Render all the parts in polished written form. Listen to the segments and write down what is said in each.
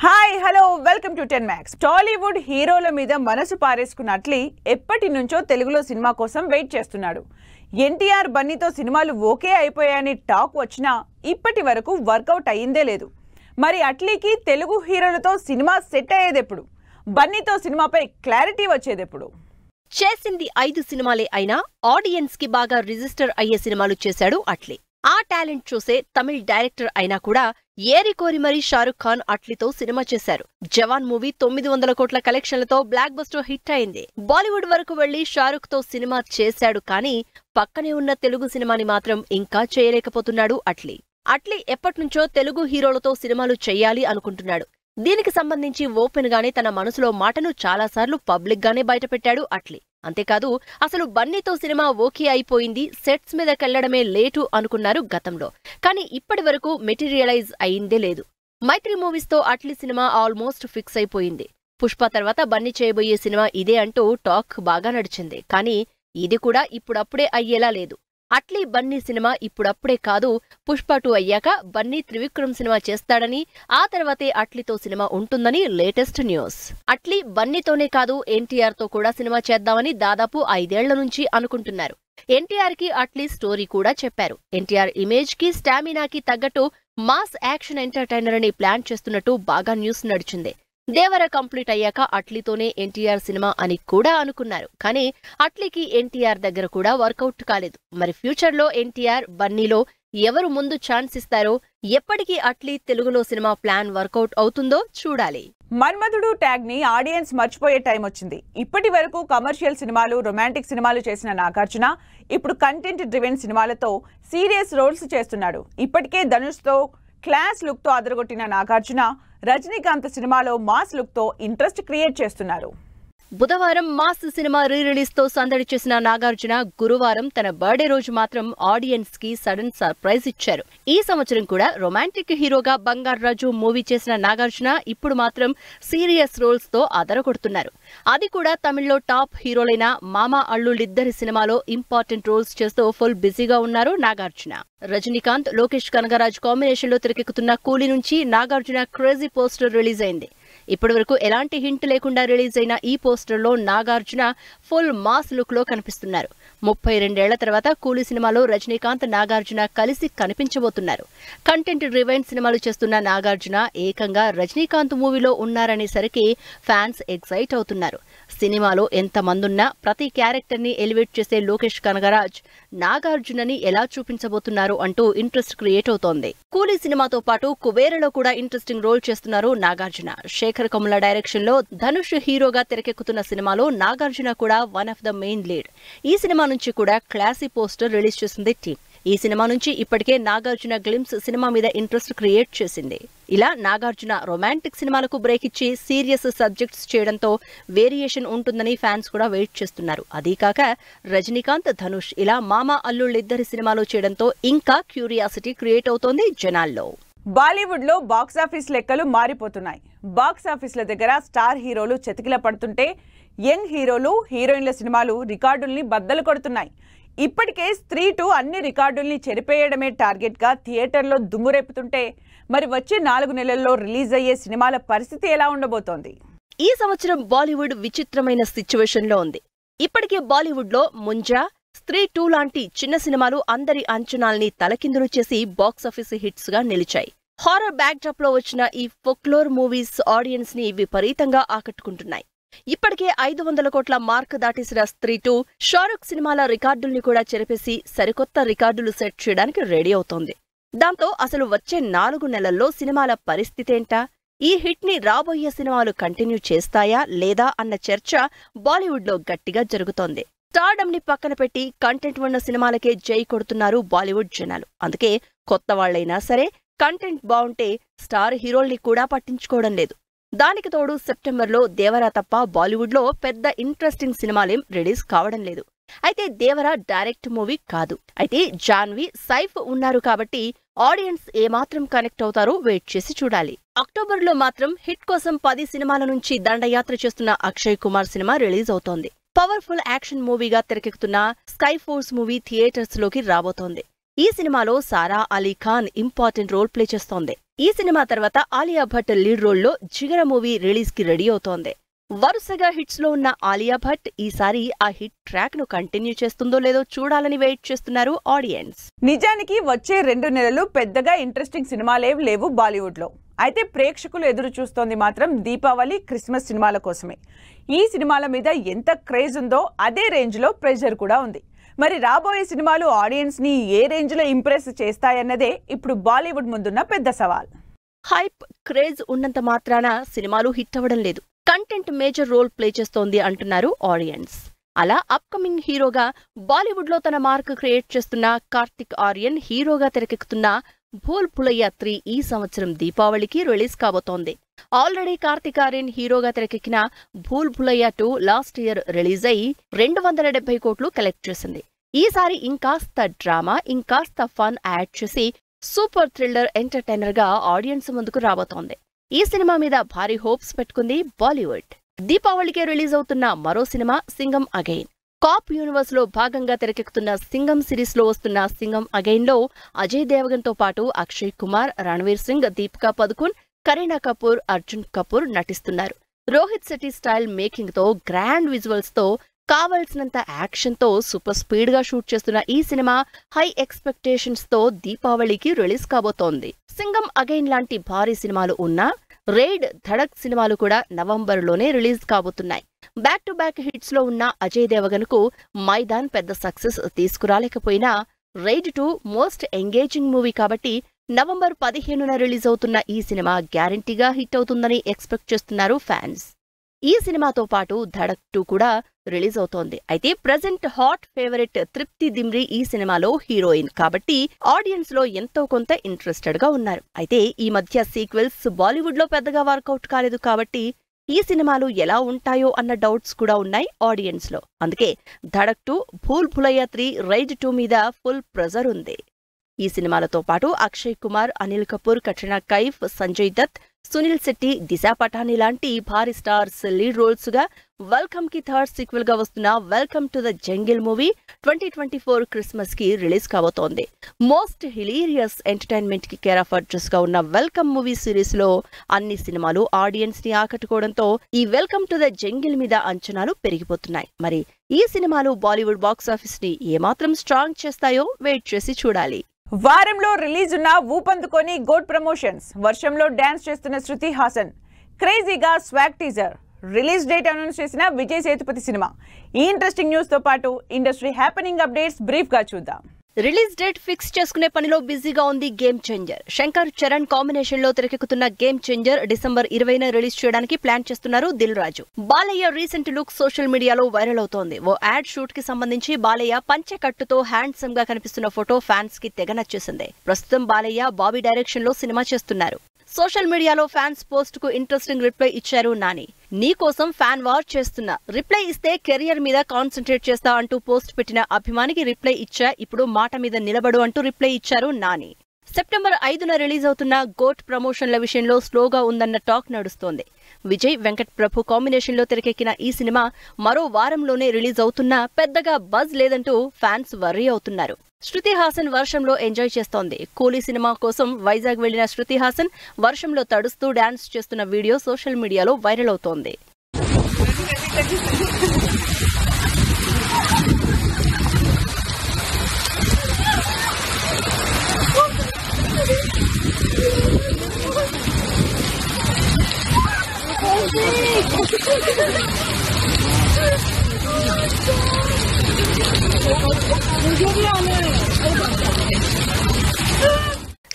Hi hello welcome to 10 Max. Tollywood హీరోల మీద మనసు పారేసుకున్నట్లి ఎప్పటి నుంచో తెలుగులో సినిమా కోసం వెయిట్ చేస్తున్నాడు. ఎన్టీఆర్ బన్నీతో సినిమాలు ఓకే అయిపోయాయని టాక్ వచ్చినా ఇప్పటి వరకు వర్కౌట్ అయ్యిందే లేదు. మరి అట్లీకి తెలుగు హీరోలతో సినిమా సెట్ అయ్యేదెప్పుడు? బన్నీతో సినిమాపై క్లారిటీ వచ్చేదెప్పుడు? చేసింది 5 సినిమాలే అయినా ఆడియన్స్ కి బాగా రిజిస్టర్ అయ్యే సినిమాలు చేశాడు అట్లీ. ఆ టాలెంట్ చూసే తమిళ్ డైరెక్టర్ అయినా కూడా ఏరికోరి మరీ షారుఖ్ ఖాన్ అట్లీతో సినిమా చేశారు. జవాన్ మూవీ 900 కోట్ల కలెక్షన్లతో బ్లాక్ బస్టర్ హిట్ అయింది. బాలీవుడ్ వరకు వెళ్లి షారుఖ్ తో సినిమా చేశాడు కానీ పక్కనే ఉన్న తెలుగు సినిమాని మాత్రం ఇంకా చేయలేకపోతున్నాడు అట్లీ. అట్లీ ఎప్పట్నుంచో తెలుగు హీరోలతో సినిమాలు చెయ్యాలి అనుకుంటున్నాడు. దీనికి సంబంధించి ఓపెన్ గానే తన మనసులో మాటను చాలాసార్లు పబ్లిక్ గానే బయటపెట్టాడు అట్లీ. అంతేకాదు అసలు బన్నీతో సినిమా ఓకే అయిపోయింది, సెట్స్ మీదకెళ్లడమే లేటు అనుకున్నారు గతంలో. కానీ ఇప్పటి వరకు మెటీరియలైజ్ అయిందే లేదు. మైత్రి మూవీస్ తో అట్లీ సినిమా ఆల్మోస్ట్ ఫిక్స్ అయిపోయింది. పుష్ప తర్వాత బన్నీ చేయబోయే సినిమా ఇదే అంటూ టాక్ బాగా నడిచింది. కానీ ఇది కూడా ఇప్పుడప్పుడే అయ్యేలా లేదు. అట్లీ బన్నీ సినిమా ఇప్పుడప్పుడే కాదు, పుష్ప 2 అయ్యాక బన్నీ త్రివిక్రమ్ సినిమా చేస్తాడని, ఆ తర్వాతే అట్లీతో సినిమా ఉంటుందని లేటెస్ట్ న్యూస్. అట్లీ బన్నీతోనే కాదు ఎన్టీఆర్ తో కూడా సినిమా చేద్దామని దాదాపు 5 ఏళ్ల నుంచి అనుకుంటున్నారు. ఎన్టీఆర్ కి అట్లీ స్టోరీ కూడా చెప్పారు. ఎన్టీఆర్ ఇమేజ్ కి స్టామినాకి తగ్గట్టు మాస్ యాక్షన్ ఎంటర్టైనర్ అని ప్లాన్ చేస్తున్నట్టు బాగా న్యూస్ నడిచింది. దేవర కంప్లీట్ అయ్యాక అట్లీతోనే ఎన్టీఆర్ సినిమా అని కూడా అనుకున్నారు. కానీ అట్లీకి ఎన్టీఆర్ దగ్గర కూడా వర్కౌట్ కాలేదు. మరి ఫ్యూచర్ లో ఎన్టీఆర్ బన్నీలో ఎవరు ముందు ఛాన్స్ ఇస్తారో, ఎప్పటికీ అట్లీ తెలుగులో సినిమా ప్లాన్ వర్కౌట్ అవుతుందో చూడాలి. మన్మధుడు ట్యాగ్ ని ఆడియన్స్ మర్చిపోయే టైం వచ్చింది. ఇప్పటి వరకు కమర్షియల్ సినిమాలు, రొమాంటిక్ సినిమాలు చేసిన నాగార్జున ఇప్పుడు కంటెంట్ డ్రివెన్ సినిమాలతో సీరియస్ రోల్స్ చేస్తున్నాడు. ఇప్పటికే ధనుష్ తో క్లాస్ లుక్ తో అదరగొట్టిన నాగార్జున రజనీకాంత్ సినిమాలో మాస్ లుక్ తో ఇంట్రెస్ట్ క్రియేట్ చేస్తున్నారు. బుధవారం మాస్ సినిమా రిలీజ్ తో సందడి చేసిన నాగార్జున గురువారం తన బర్త్డే రోజు మాత్రం ఆడియన్స్ కి సడన్ సర్ప్రైజ్ ఇచ్చారు. ఈ సంవత్సరం కూడా రొమాంటిక్ హీరోగా బంగారాజు మూవీ చేసిన నాగార్జున ఇప్పుడు మాత్రం సీరియస్ రోల్స్ తో అదరగొడుతున్నారు. అది కూడా తమిళ్లో టాప్ హీరోలైన మామ అల్లుళ్ళిద్దరి సినిమాలో ఇంపార్టెంట్ రోల్స్ చేస్తూ ఫుల్ బిజీగా ఉన్నారు నాగార్జున. రజనీకాంత్, లోకేష్ కనగరాజ్ కాంబినేషన్ లో తెరకెక్కుతున్న కూలీ నుంచి నాగార్జున క్రేజీ పోస్టర్ రిలీజ్ అయింది. ఇప్పటి వరకు ఎలాంటి హింట్ లేకుండా రిలీజ్ అయిన ఈ పోస్టర్ లో నాగార్జున ఫుల్ మాస్ లుక్ లో కనిపిస్తున్నారు. 32 ఏళ్ల తర్వాత కూలీ సినిమాలో రజనీకాంత్, నాగార్జున కలిసి కనిపించబోతున్నారు. కంటెంట్ డ్రివెన్ సినిమాలు చేస్తున్న నాగార్జున ఏకంగా రజనీకాంత్ మూవీలో ఉన్నారనేసరికి ఫ్యాన్స్ ఎక్సైట్ అవుతున్నారు. సినిమాలో ఎంతమందున్నా ప్రతి క్యారెక్టర్ ని ఎలివేట్ చేసే లోకేష్ కనగరాజ్ నాగార్జునని ఎలా చూపించబోతున్నారు అంటూ ఇంట్రెస్ట్ క్రియేట్ అవుతోంది. కూలీ సినిమాతో పాటు కుబేరలో కూడా ఇంట్రెస్టింగ్ రోల్ చేస్తున్నారు నాగార్జున. శేఖర్ కమ్ముల డైరెక్షన్ లో ధనుష్ హీరోగా తెరకెక్కుతున్న సినిమాలో నాగార్జున కూడా one of the main lead. ఈ సినిమా నుంచి కూడా క్లాసీ పోస్టర్ రిలీజ్ చేసింది టీమ్. ఈ సినిమా నుంచి ఇప్పటికే నాగార్జున గ్లిమ్స్ సినిమా మీద ఇంట్రెస్ట్ క్రియేట్ చేసింది. ఇలా నాగార్జున రొమాంటిక్ సినిమాలకు బ్రేక్ ఇచ్చి సీరియస్ సబ్జెక్ట్స్ చేయడంతో వేరియేషన్ ఉంటుందని ఫ్యాన్స్ కూడా వెయిట్ చేస్తున్నారు. అదీకాక రజనీకాంత్, ధనుష్ ఇలా మామ అల్లుళ్ళిద్దరి సినిమాలో చేయడంతో ఇంకా క్యూరియాసిటీ క్రియేట్ అవుతోంది జనాల్లో. బాలీవుడ్ లో బాక్సాఫీస్ లెక్కలు మారిపోతున్నాయి. బాక్సాఫీస్ల దగ్గర స్టార్ హీరోలు చతికిల పడుతుంటే యంగ్ హీరోలు, హీరోయిన్ల సినిమాలు రికార్డుల్ని బద్దలు కొడుతున్నాయి. ఇప్పటికే స్త్రీ 2 అన్ని రికార్డుల్ని చెరిపేయడమే టార్గెట్ గా థియేటర్లో దుమ్మురేపుతుంటే మరి వచ్చే 4 నెలల్లో రిలీజ్ అయ్యే సినిమాల పరిస్థితి ఎలా ఉండబోతోంది? ఈ సంవత్సరం బాలీవుడ్ విచిత్రమైన సిచ్యువేషన్ లో ఉంది. ఇప్పటికే బాలీవుడ్ లో ముంజా, స్త్రీ 2 లాంటి చిన్న సినిమాలు అందరి అంచనాల్ని తలకిందులు చేసి బాక్సాఫీస్ హిట్స్ గా నిలిచాయి. హారర్ బ్యాక్డ్రాప్ లో వచ్చిన ఈ ఫోక్లోర్ మూవీస్ ఆడియన్స్ ని విపరీతంగా ఆకట్టుకుంటున్నాయి. ఇప్పటికే 500 కోట్ల మార్క్ దాటేసిన స్త్రీ 2 షారుఖ్ సినిమాల రికార్డుల్ని కూడా చెరిపేసి సరికొత్త రికార్డులు సెట్ చేయడానికి రెడీ అవుతోంది. దాంతో అసలు వచ్చే 4 నెలల్లో సినిమాల పరిస్థితేంటా? ఈ హిట్ ని రాబోయే సినిమాలు కంటిన్యూ చేస్తాయా లేదా అన్న చర్చ బాలీవుడ్ లో గట్టిగా జరుగుతోంది. స్టార్డమ్ ని పక్కన పెట్టి కంటెంట్ ఉన్న సినిమాలకే జై కొడుతున్నారు బాలీవుడ్ జనాలు. అందుకే కొత్త వాళ్లైనా సరే కంటెంట్ బావుంటే స్టార్ హీరోల్ని కూడా పట్టించుకోవడం లేదు. దానికి తోడు సెప్టెంబర్లో దేవర తప్ప బాలీవుడ్ లో పెద్ద ఇంట్రెస్టింగ్ సినిమాలేం రిలీజ్ కావడం లేదు. అయితే దేవర డైరెక్ట్ మూవీ కాదు. అయితే జాన్వి, సైఫ్ ఉన్నారు కాబట్టి ఆడియన్స్ ఏమాత్రం కనెక్ట్ అవుతారో వెయిట్ చేసి చూడాలి. అక్టోబర్లో మాత్రం హిట్ కోసం 10 సినిమాల నుంచి దండయాత్ర చేస్తున్న అక్షయ్ కుమార్ సినిమా రిలీజ్ అవుతోంది. పవర్ఫుల్ యాక్షన్ మూవీగా తెరకెక్కుతున్న స్కై ఫోర్స్ మూవీ థియేటర్స్ లోకి రాబోతోంది. ఈ సినిమాలో Sara Ali Khan important role play చేస్తోంది. ఈ సినిమా తర్వాత ఆలియా భట్ లీడ్ రోల్లో జిగర మూవీ రిలీజ్ కి రెడీ అవుతోంది. వరుసగా హిట్స్ లో ఉన్న ఆలియా భట్ ఈసారి ఆ హిట్ ట్రాక్ ను కంటిన్యూ చేస్తుందో లేదో చూడాలని వెయిట్ చేస్తున్నారు ఆడియన్స్. నిజానికి వచ్చే 2 నెలలు పెద్దగా ఇంట్రెస్టింగ్ సినిమాలేవి లేవు బాలీవుడ్ లో. అయితే ప్రేక్షకులు ఎదురు చూస్తోంది మాత్రం దీపావళి, క్రిస్మస్ సినిమాల కోసమే. ఈ సినిమాల మీద ఎంత క్రేజ్ ఉందో అదే రేంజ్ లో ప్రెషర్ కూడా ఉంది. మరి రాబోయే సినిమాలు ఆడియన్స్ ని ఏ రేంజ్ లో ఇంప్రెస్ చేస్తాయన్నదే ఇప్పుడు బాలీవుడ్ ముందున్న పెద్ద సవాల్. హైప్, క్రేజ్ ఉన్నంత మాత్రాన సినిమాలు హిట్ అవ్వడం లేదు. కంటెంట్ మేజర్ రోల్ ప్లే చేస్తోంది అంటున్నారు ఆడియన్స్. అలా అప్కమింగ్ హీరోగా బాలీవుడ్ లో తన మార్క్ క్రియేట్ చేస్తున్న కార్తిక్ ఆర్యన్ హీరోగా తెరకెక్కుతున్న భూల్ భులయ్యా 3 ఈ సంవత్సరం దీపావళికి రిలీజ్ కాబోతోంది. ఆల్రెడీ కార్తిక్ ఆర్యన్ హీరోగా తెరకెక్కిన భూల్ భులయ్యా 2 లాస్ట్ ఇయర్ రిలీజ్ అయి 270 కోట్లు కలెక్ట్ చేసింది. ఈసారి ఇంకాస్త డ్రామా, ఇంకాస్త ఫన్ యాడ్ చేసి సూపర్ థ్రిల్లర్ ఎంటర్టైనర్ గా ఆడియన్స్ ముందుకు రాబోతోంది. ఈ సినిమా మీద భారీ హోప్స్ పెట్టుకుంది బాలీవుడ్. దీపావళికే రిలీజ్ అవుతున్న మరో సినిమా సింగం అగైన్. కాప్ యూనివర్స్ లో భాగంగా తెరకెక్కుతున్న సింగం సిరీస్ లో వస్తున్న సింగం అగైన్ లో అజయ్ దేవగన్ తో పాటు అక్షయ్ కుమార్, రణ్వీర్ సింగ్, దీపికా పదుకున్, కరీనా కపూర్, అర్జున్ కపూర్ నటిస్తున్నారు. రోహిత్ శెట్టి స్టైల్ మేకింగ్ తో, గ్రాండ్ విజువల్స్ తో, కావాల్సినంత యాక్షన్ తో సూపర్ స్పీడ్ గా షూట్ చేస్తున్న ఈ సినిమా హై ఎక్స్పెక్టేషన్స్ తో దీపావళికి రిలీజ్ కాబోతోంది. సింగం అగైన్ లాంటి భారీ సినిమాలు ఉన్నా రైడ్, ధడక్ సినిమాలు కూడా నవంబర్లోనే రిలీజ్ కాబోతున్నాయి. బ్యాక్ టు బ్యాక్ హిట్స్ లో ఉన్న అజయ్ దేవగన్ కు మైదాన్ పెద్ద సక్సెస్ తీసుకురాలేకపోయినా రైడ్ 2 మోస్ట్ ఎంగేజింగ్ మూవీ కాబట్టి నవంబర్ 15న రిలీజ్ అవుతున్న ఈ సినిమా గ్యారంటీగా హిట్ అవుతుందని ఎక్స్పెక్ట్ చేస్తున్నారు ఫ్యాన్స్. ఈ సినిమాతో పాటు ధడక్ 2 కూడా రిలీజ్ అవుతోంది. అయితే ప్రెజెంట్ హాట్ ఫేవరెట్ తృప్తి దిమ్రి ఈ సినిమాలో హీరోయిన్ కాబట్టి ఆడియన్స్ లో ఎంతో కొంత ఇంట్రెస్టెడ్ గా ఉన్నారు. అయితే ఈ మధ్య సీక్వెల్స్ బాలీవుడ్ లో పెద్దగా వర్కౌట్ కాలేదు కాబట్టి ఈ సినిమాలు ఎలా ఉంటాయో అన్న డౌట్స్ కూడా ఉన్నాయి ఆడియన్స్ లో. అందుకే ధడక్ 2, భూల్ భులయ్యా 3, రైడ్ 2 మీద ఫుల్ ప్రెజర్ ఉంది. ఈ సినిమాలతో పాటు అక్షయ్ కుమార్, అనిల్ కపూర్, కట్రినా కైఫ్, సంజయ్ దత్, సునీల్ శెట్టి, దిశా పటాని లాంటి భారీ స్టార్స్ లీడ్ రోల్స్ గా వెల్కమ్ కి థర్డ్ సీక్వెల్ గా వస్తున్న welcome to the jungle movie 2024 Christmas కి రిలీజ్ కాబోతోంది. మోస్ట్ హిలీరియస్ ఎంటర్టైన్మెంట్ కి కేర్ ఆఫ్ అడ్రస్ గా ఉన్న వెల్కమ్ మూవీ సిరీస్ లో అన్ని సినిమాలు ఆడియన్స్ ని ఆకట్టుకోవడంతో ఈ వెల్కమ్ టు ద జంగిల్ మీద అంచనాలు పెరిగిపోతున్నాయి. మరి ఈ సినిమాలు బాలీవుడ్ బాక్సాఫీస్ ని ఏమాత్రం స్ట్రాంగ్ చేస్తాయో వెయిట్ చేసి చూడాలి. వారంలో రిలీజ్ ఉన్న ఊపందుకొని గోట్ ప్రమోషన్స్. వర్షంలో డాన్స్ చేస్తున్న శృతి హాసన్, క్రేజీగా swag teaser, release date announce చేసిన విజయ్ సేతుపతి సినిమా. ఈ ఇంట్రెస్టింగ్ న్యూస్ తో పాటు ఇండస్ట్రీ హ్యాపెనింగ్ అప్డేట్స్ బ్రీఫ్ గా చూద్దాం. రిలీజ్ డేట్ ఫిక్స్ చేసుకునే పనిలో బిజీగా ఉంది game changer. Shankar Charan combination లో తెరకెక్కుతున్న గేమ్ చేంజర్ డిసెంబర్ 20న రిలీజ్ చేయడానికి ప్లాన్ చేస్తున్నారు Dil Raju. Balayya recent look social మీడియాలో వైరల్ అవుతోంది. ఓ యాడ్ షూట్ కి సంబంధించి బాలయ్య పంచెకట్టుతో హ్యాండ్సమ్ గా కనిపిస్తున్న ఫోటో ఫ్యాన్స్ కి తెగ నచ్చేసింది. ప్రస్తుతం బాలయ్య బాబీ డైరెక్షన్ లో సినిమా చేస్తున్నారు. సోషల్ మీడియాలో ఫ్యాన్స్ పోస్ట్ కు ఇంట్రెస్టింగ్ రిప్లై ఇచ్చారు నాని. నీకోసం ఫ్యాన్ వార్ చేస్తున్నా, రిప్లై ఇస్తే కెరియర్ మీద కాన్సన్ట్రేట్ చేస్తా అంటూ పోస్ట్ పెట్టిన అభిమానికి రిప్లై ఇచ్చా, ఇప్పుడు మాట మీద నిలబడు అంటూ రిప్లై ఇచ్చారు నాని. సెప్టెంబర్ 5న రిలీజ్ అవుతున్న గోట్ ప్రమోషన్ల విషయంలో స్లోగా ఉందన్న టాక్ నడుస్తోంది. విజయ్, వెంకట్ ప్రభు కాంబినేషన్ లో తెరకెక్కిన ఈ సినిమా మరో వారంలోనే రిలీజ్ అవుతున్నా పెద్దగా బజ్ లేదంటూ ఫ్యాన్స్ వర్రీ అవుతున్నారు. శృతి హాసన్ వర్షంలో ఎంజాయ్ చేస్తోంది. కూలీ సినిమా కోసం వైజాగ్ వెళ్లిన శృతి హాసన్ వర్షంలో తడుస్తూ డాన్స్ చేస్తున్న వీడియో సోషల్ మీడియాలో వైరల్ అవుతోంది.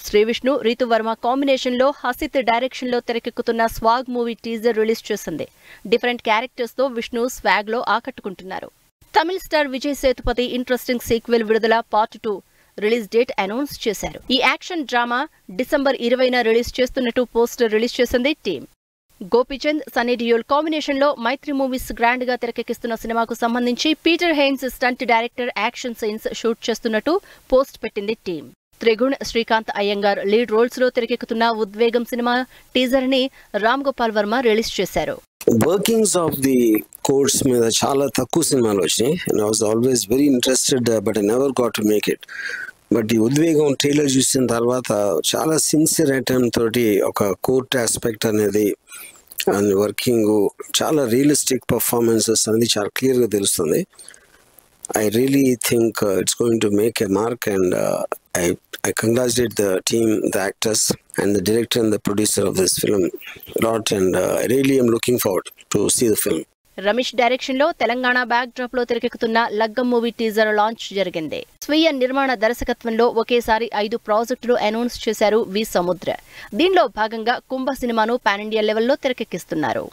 శ్రీ విష్ణు, రీతు వర్మ కాంబినేషన్ లో హసిత్ డైరెక్షన్ లో తెరకెక్కుతున్న స్వాగ్ మూవీ టీజర్ రిలీజ్ చేసింది. డిఫరెంట్ క్యారెక్టర్స్ తో విష్ణు స్వాగ్ లో ఆకట్టుకుంటున్నారు. తమిళ star Vijay Sethupathi interesting sequel Vidudala part 2 release date announce చేశారు. ఈ యాక్షన్ డ్రామా డిసెంబర్ 20న రిలీజ్ చేస్తున్నట్టు పోస్టర్ రిలీజ్ చేసింది టీం. గోపీచంద్, సన్నీ డియోల్ కాంబినేషన్ లో మైత్రి మూవీస్ గ్రాండ్ గా తెరకెక్కిస్తున్న సినిమాకు సంబంధించి Peter Hein stunt director action scenes shoot చేస్తున్నట్టు పోస్ట్ పెట్టింది team. Trigun, Srikanth Iyengar lead roles లో తెరకెక్కుతున్న ఉద్వేగం సినిమా టీజర్ ని రామ్ గోపాల్ వర్మ రిలీజ్ చేశారు. వర్కింగ్స్ ఆఫ్ ది కోర్స్ మీద చాలా తక్కువ సినిమాలు వచ్చినాయి. I was always very interested but I never got to make it. But ఈ ఉద్వేగం ట్రైలర్ చూసిన తర్వాత చాలా సిన్సియర్ అటెంప్ట్ తోటి ఒక కోర్ట్ ఆస్పెక్ట్ అనేది అండ్ వర్కింగ్ చాలా రియలిస్టిక్ పర్ఫార్మెన్సెస్ అనేది చాలా క్లియర్గా తెలుస్తుంది. I really think it's going to make a mark, and I congratulate the team, the actors, and the director and the producer of this film a lot, and I really am looking forward to see the film. Ramesh direction లో Telangana back drop లో తెరకెక్కుతున్న లగ్గం movie teaser launch జరిగింది. స్వీయ నిర్మాణ దర్శకత్వంలో ఒకేసారి 5 ప్రాజెక్టులు అనౌన్స్ చేశారు వి సముద్ర. దీనిలో భాగంగా కుంభ సినిమాను పాన్ ఇండియా లెవెల్లో తెరకెక్కిస్తున్నారు.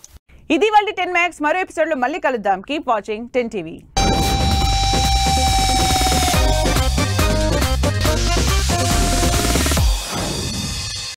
ఇది వాళ్ళ 10 Max. మరో ఎపిసోడ్ లో మళ్ళీ కలుద్దాం. Keep watching 10 TV.